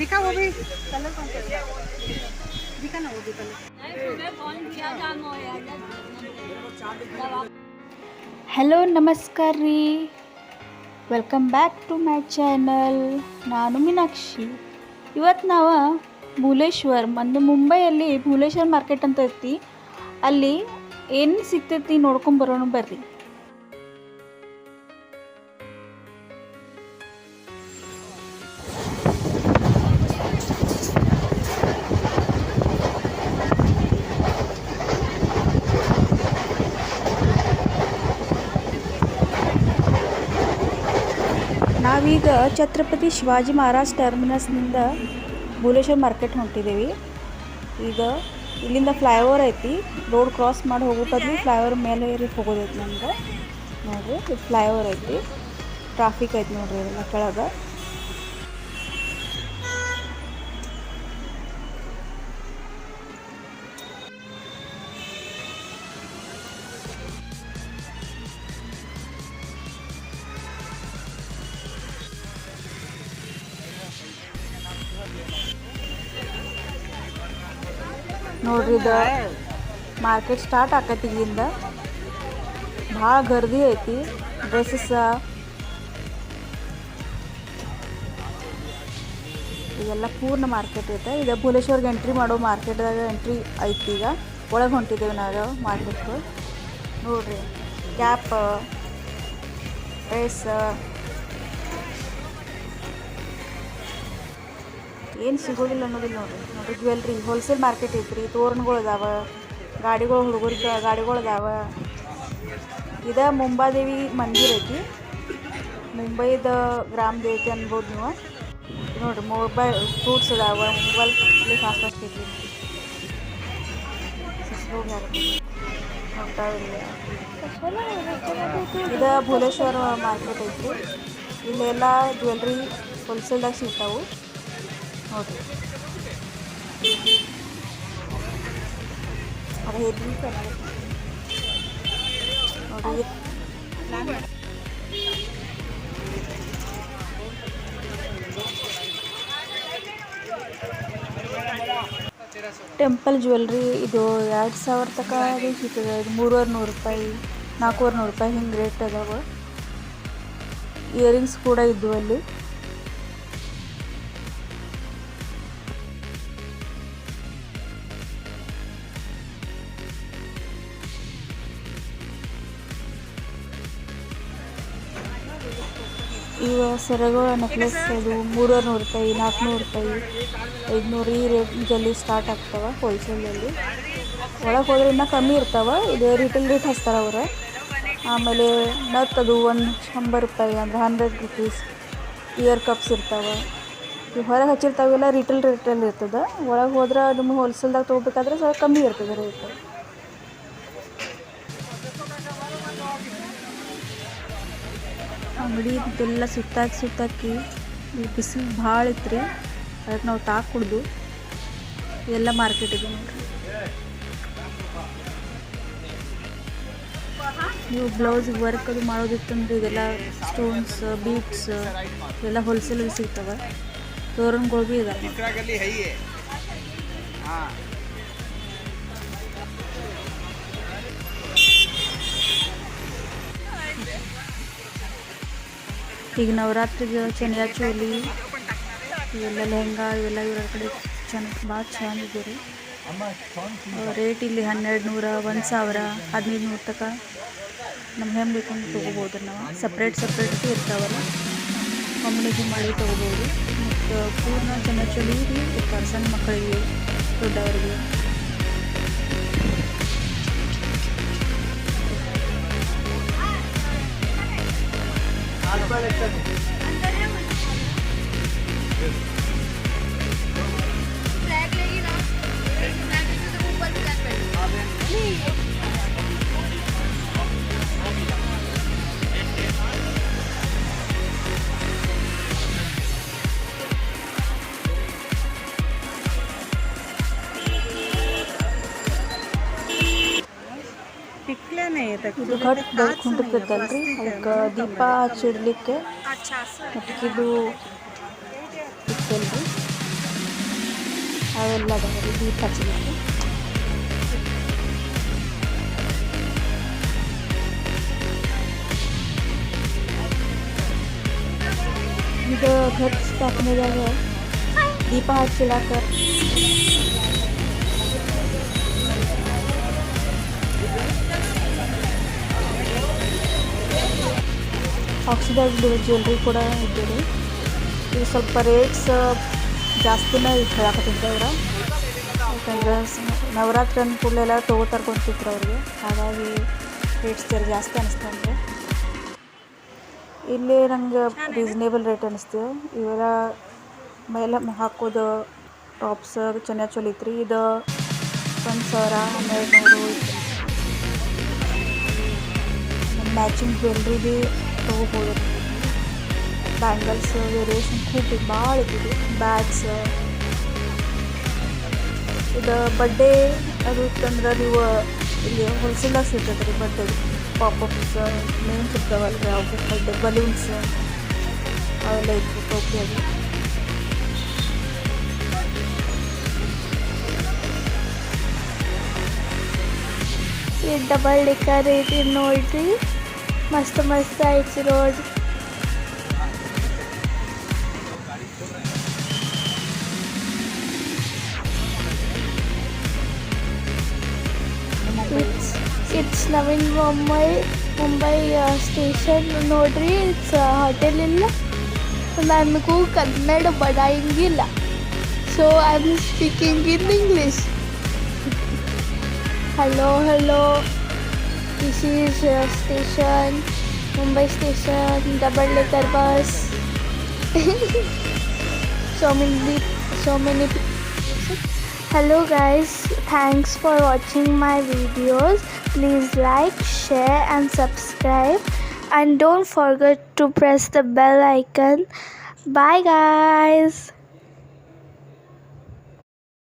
दिखा वो भी कलर कौन सा दिखा ना वो भी कलर। ಹಲೋ ನಮಸ್ಕಾರ ರೀ, welcome back to my channel. ನಾನು ಮೀನಾಕ್ಷಿ. ಇವತ್ತು ನಾವು ಭೂಲೇಶ್ವರ್ ಮುಂಬೈಯಲ್ಲಿ ಭೂಲೇಶ್ವರ್ ಮಾರ್ಕೆಟ್ ಅಂತ ಐತಿ, ಅಲ್ಲಿ ಏನು ಸಿಗ್ತೈತಿ ನೋಡ್ಕೊಂಬರೋಣ ಬರ್ರಿ. ನಾವೀಗ ಛತ್ರಪತಿ ಶಿವಾಜಿ ಮಹಾರಾಜ್ ಟರ್ಮಿನಸ್ನಿಂದ ಭೂಲೇಶ್ವರ್ ಮಾರ್ಕೆಟ್ ಹೊಂಟಿದ್ದೀವಿ. ಈಗ ಇಲ್ಲಿಂದ ಫ್ಲೈಓವರ್ ಐತಿ, ರೋಡ್ ಕ್ರಾಸ್ ಮಾಡಿ ಹೋಗೋ ಬದಲು ಫ್ಲೈಓವರ್ ಮೇಲೆ ಏರಿ ಹೋಗೋದೈತಿ ನಮ್ಗೆ. ನೋಡಿರಿ, ಇದು ಫ್ಲೈಓವರ್ ಐತಿ, ಟ್ರಾಫಿಕ್ ಐತಿ ನೋಡಿರಿ ಇದೆಲ್ಲ ಕೆಳಗೆ. ನೋಡ್ರಿ, ಇದು ಮಾರ್ಕೆಟ್ ಸ್ಟಾರ್ಟ್ ಆಕೈತಿ. ಇಲ್ಲಿಂದ ಭಾಳ ಗರ್ದಿ ಐತಿ. ಡ್ರೆಸ್ಸಸ್ ಇದೆಲ್ಲ ಪೂರ್ಣ ಮಾರ್ಕೆಟ್ ಐತೆ. ಇದು ಭೂಲೇಶ್ವರ್ಗೆ ಎಂಟ್ರಿ ಮಾಡೋ ಮಾರ್ಕೆಟ್ದಾಗ ಎಂಟ್ರಿ ಐತಿ. ಈಗ ಒಳಗೆ ಹೊಂಟಿದ್ದೇವೆ ನಾವು ಮಾರ್ಕೆಟ್ಗೆ. ನೋಡ್ರಿ, ಕ್ಯಾಪ್, ಡ್ರೆಸ್ ಏನು ಸಿಗೋದಿಲ್ಲ ಅನ್ನೋದಿಲ್ಲ. ನೋಡ್ರಿ ಜ್ಯುವೆಲ್ರಿ ಹೋಲ್ಸೇಲ್ ಮಾರ್ಕೆಟ್ ಐತ್ರಿ. ತೋರಣಗಳು ಅದಾವ, ಗಾಡಿಗಳು, ಹುಡುಗರಿಗೆ ಗಾಡಿಗಳು ಅದಾವ. ಇದು ಮುಂಬಾದೇವಿ ಮಂದಿರ ಐತಿ, ಮುಂಬೈದ ಗ್ರಾಮ ದೇವತೆ ಅನ್ಬೋದು ನೀವು. ನೋಡಿರಿ, ಮೊಬೈಲ್ ಫ್ರೂಟ್ಸ್ ಅದಾವ, ಮೊಬೈಲ್ ಫಾಸ್ಟ್ ಫಾಸ್ಟ್ ಐತಿ. ಇದು ಭೂಲೇಶ್ವರ ಮಾರ್ಕೆಟ್ ಐತಿ. ಇಲ್ಲೆಲ್ಲ ಜ್ಯುವೆಲ್ರಿ ಹೋಲ್ಸೇಲ್ದಾಗ ಸಿಗ್ತಾವೆ ನೋಡಿರಿ. ಅದು ಹೆದ್ರಿ ನೋಡಿ. ಟೆಂಪಲ್ ಜ್ಯುವೆಲ್ರಿ ಇದು 2000 ತನಕ ಅದು ಸಿಗ್ತದೆ. ಇದು 300 ರೂಪಾಯಿ, 400 ರೂಪಾಯಿ ಹಿಂಗೆ ರೇಟ್ ಅದಾವ. ಇಯರಿಂಗ್ಸ್ ಕೂಡ ಇದ್ದವು ಅಲ್ಲಿ. ಇವ ಸರಗಳ ನೆಕ್ಲೆಸ್ ಅದು 300 ರೂಪಾಯಿ, 400 ರೂಪಾಯಿ, 500 ಈ ರೇಂಜಲ್ಲಿ ಸ್ಟಾರ್ಟ್ ಆಗ್ತಾವೆ ಹೋಲ್ಸೇಲಲ್ಲಿ. ಒಳಗೆ ಹೋದ್ರೆ ಇನ್ನೂ ಕಮ್ಮಿ ಇರ್ತಾವೆ. ಇದು ರಿಟೇಲ್ ರೇಟ್ ಹಚ್ತಾರೆ ಅವರು. ಆಮೇಲೆ ನತ್ ಅದು 100 ರೂಪಾಯಿ ಅಂದರೆ 100 ರುಪೀಸ್. ಇಯರ್ ಕಪ್ಸ್ ಇರ್ತಾವೆ. ಇವು ಹೊರಗೆ ಹಚ್ಚಿರ್ತಾವೆಲ್ಲ ರಿಟೇಲ್ ರೇಟಲ್ಲಿ ಇರ್ತದೆ. ಒಳಗೆ ಹೋದ್ರೆ ನಿಮ್ಗೆ ಹೋಲ್ಸೇಲ್ದಾಗ ತೊಗೋಬೇಕಾದ್ರೆ ಸ್ವಲ್ಪ ಕಮ್ಮಿ ಇರ್ತದೆ ರೇಟ್. ಅಂಗಡಿ ಇದೆಲ್ಲ ಸುತ್ತಾಕಿ ಬಿಸಿಲು ಭಾಳ ಇತ್ತು ರೀ, ಅದಕ್ಕೆ ನಾವು ಕುಡ್ದು ಎಲ್ಲ ಮಾರ್ಕೆಟ್ ಇದೆ ನೋಡ್ರಿ. ನೀವು ಬ್ಲೌಸ್ ವರ್ಕ್ ಅದು ಮಾಡೋದಿತ್ತಂದ್ರೆ ಇದೆಲ್ಲ ಸ್ಟೋನ್ಸ್, ಬೀಡ್ಸ್ ಇದೆಲ್ಲ ಹೋಲ್ಸೇಲಲ್ಲಿ ಸಿಗ್ತವೆ. ತೋರಣಗಳು ಭೀ ಇದಾವೆ. ಈಗ ನವರಾತ್ರಿಗೆ ಚನಿಯಾ ಚೋಲಿ ಇವೆಲ್ಲ ಲೆಹಂಗಾ ಇವೆಲ್ಲ ಇವರ ಕಡೆ ಭಾಳ ಚೆನ್ನಾಗಿದೆ ರೀ. ರೇಟ್ ಇಲ್ಲಿ 1200, 1000, 1500 ತನಕ ನಮ್ಗೆ ಹೆಂಗೆ ಬೇಕು ಅಂತ ತೊಗೋಬೋದು. ನಾವು ಸಪ್ರೇಟ್ ಇರ್ತಾವಲ್ಲ, ಕಾಂಬಿನೇಷನ್ ಮಾಡಿ ತೊಗೋಬೋದು. ಮತ್ತು ಪೂರ್ಣ ಚನಿಯಾ ಚೋಲಿ ಸಣ್ಣ ಮಕ್ಕಳಿಗೆ, ದೊಡ್ಡವರಿಗೆ. ಇದು ಘಟ್ ಕುಂಟಿರ್ತೈತಲ್ರಿ, ಅದಕ್ಕೆ ದೀಪ ಹಚ್ಚಿಡ್ಲಿಕ್ಕೆ ಮಟ್ಟಿಗಿದು ಇತ್ತಲ್ರಿ. ಅವೆಲ್ಲ ಅದಾವೆ ದೀಪ ಹಚ್ಚಲಿಕ್ಕೆ. ಇದು ಘಟ್ ಸ್ಥಾಪನೆದಾಗ ದೀಪ ಹಚ್ಚಿಡಾಕ ಆಕ್ಸಿಡೈಸ್ಡ್ ಜ್ಯುವೆಲ್ರಿ ಕೂಡ ಇದ್ದೀರಿ. ಇದು ಸ್ವಲ್ಪ ರೇಟ್ಸ್ ಜಾಸ್ತಿನೇ ಹೇಳಕತ್ತಿದ್ರು ಅವ್ರು, ಯಾಕಂದ್ರೆ ನವರಾತ್ರಿ ಅಂದ ಕೂಡಲೇ ಎಲ್ಲ ತೊಗೋತಾರೆ ಕೊಡ್ತಿದ್ರು ಅವ್ರಿಗೆ, ಹಾಗಾಗಿ ರೇಟ್ಸ್ ಜಾಸ್ತಿ ಅನಿಸ್ತಂದ್ರೆ. ಇಲ್ಲಿ ನಂಗೆ ರೀಸನೇಬಲ್ ರೇಟ್ ಅನಿಸ್ತು. ಇವೆಲ್ಲ ಮೇಲೆ ಹಾಕೋದು ಟಾಪ್ಸ್ ಚೆನ್ನಾಗಿ ಚಲೋ ಐತ್ರಿ. ಇದು 1000 1200 ಮ್ಯಾಚಿಂಗ್ ಜ್ಯುವೆಲ್ರಿ ಭೀ ತೊಗೋಬೋದು. ಬ್ಯಾಂಗಲ್ಸ್ ವೇರಿಯೇಷನ್ खूप ಭಾಳ ಇದ್ದಿದ್ದು. ಬ್ಯಾಗ್ಸ್ ಇದು ಬಡ್ಡೆ ಅದು ಇತ್ತಂದ್ರೆ ನೀವು ಇಲ್ಲಿ ಹೋಲ್ಸೇಲಾಗಿ ಸಿಗ್ತದೆ ರೀ. ಬಡ್ಡೆ ಪಾಪಪ್ಸ್ ನೇಮ್ಸ್ ಇರ್ತಾವಲ್ಲ ರೀ, ಅವು ಬಡ್ಡೆ ಬಲೂನ್ಸ್ ಅವೆಲ್ಲ ಇತ್ತು ಟೋಪಿಯಾಗಿ. ಈ ಡಬಲ್ ಡೆಕ್ಕರ್ ಐತಿ ನೋಡ್ರಿ, ಮಸ್ತ್ ಮಸ್ತ್ ಐತಿ road. It's Navi Mumbai station ನೋಡ್ರಿ. ಇಟ್ಸ್ ಹೋಟೆಲ್ ಇಲ್ಲ, ನನಗೂ ಕನ್ನಡ ಬಡಾಯಿಂಗಿಲ್ಲ, so I am speaking in English. hello, this is station, Mumbai station, double decker bus. so many Hello guys, thanks for watching my videos. Please like, share and subscribe, and don't forget to press the bell icon. Bye guys.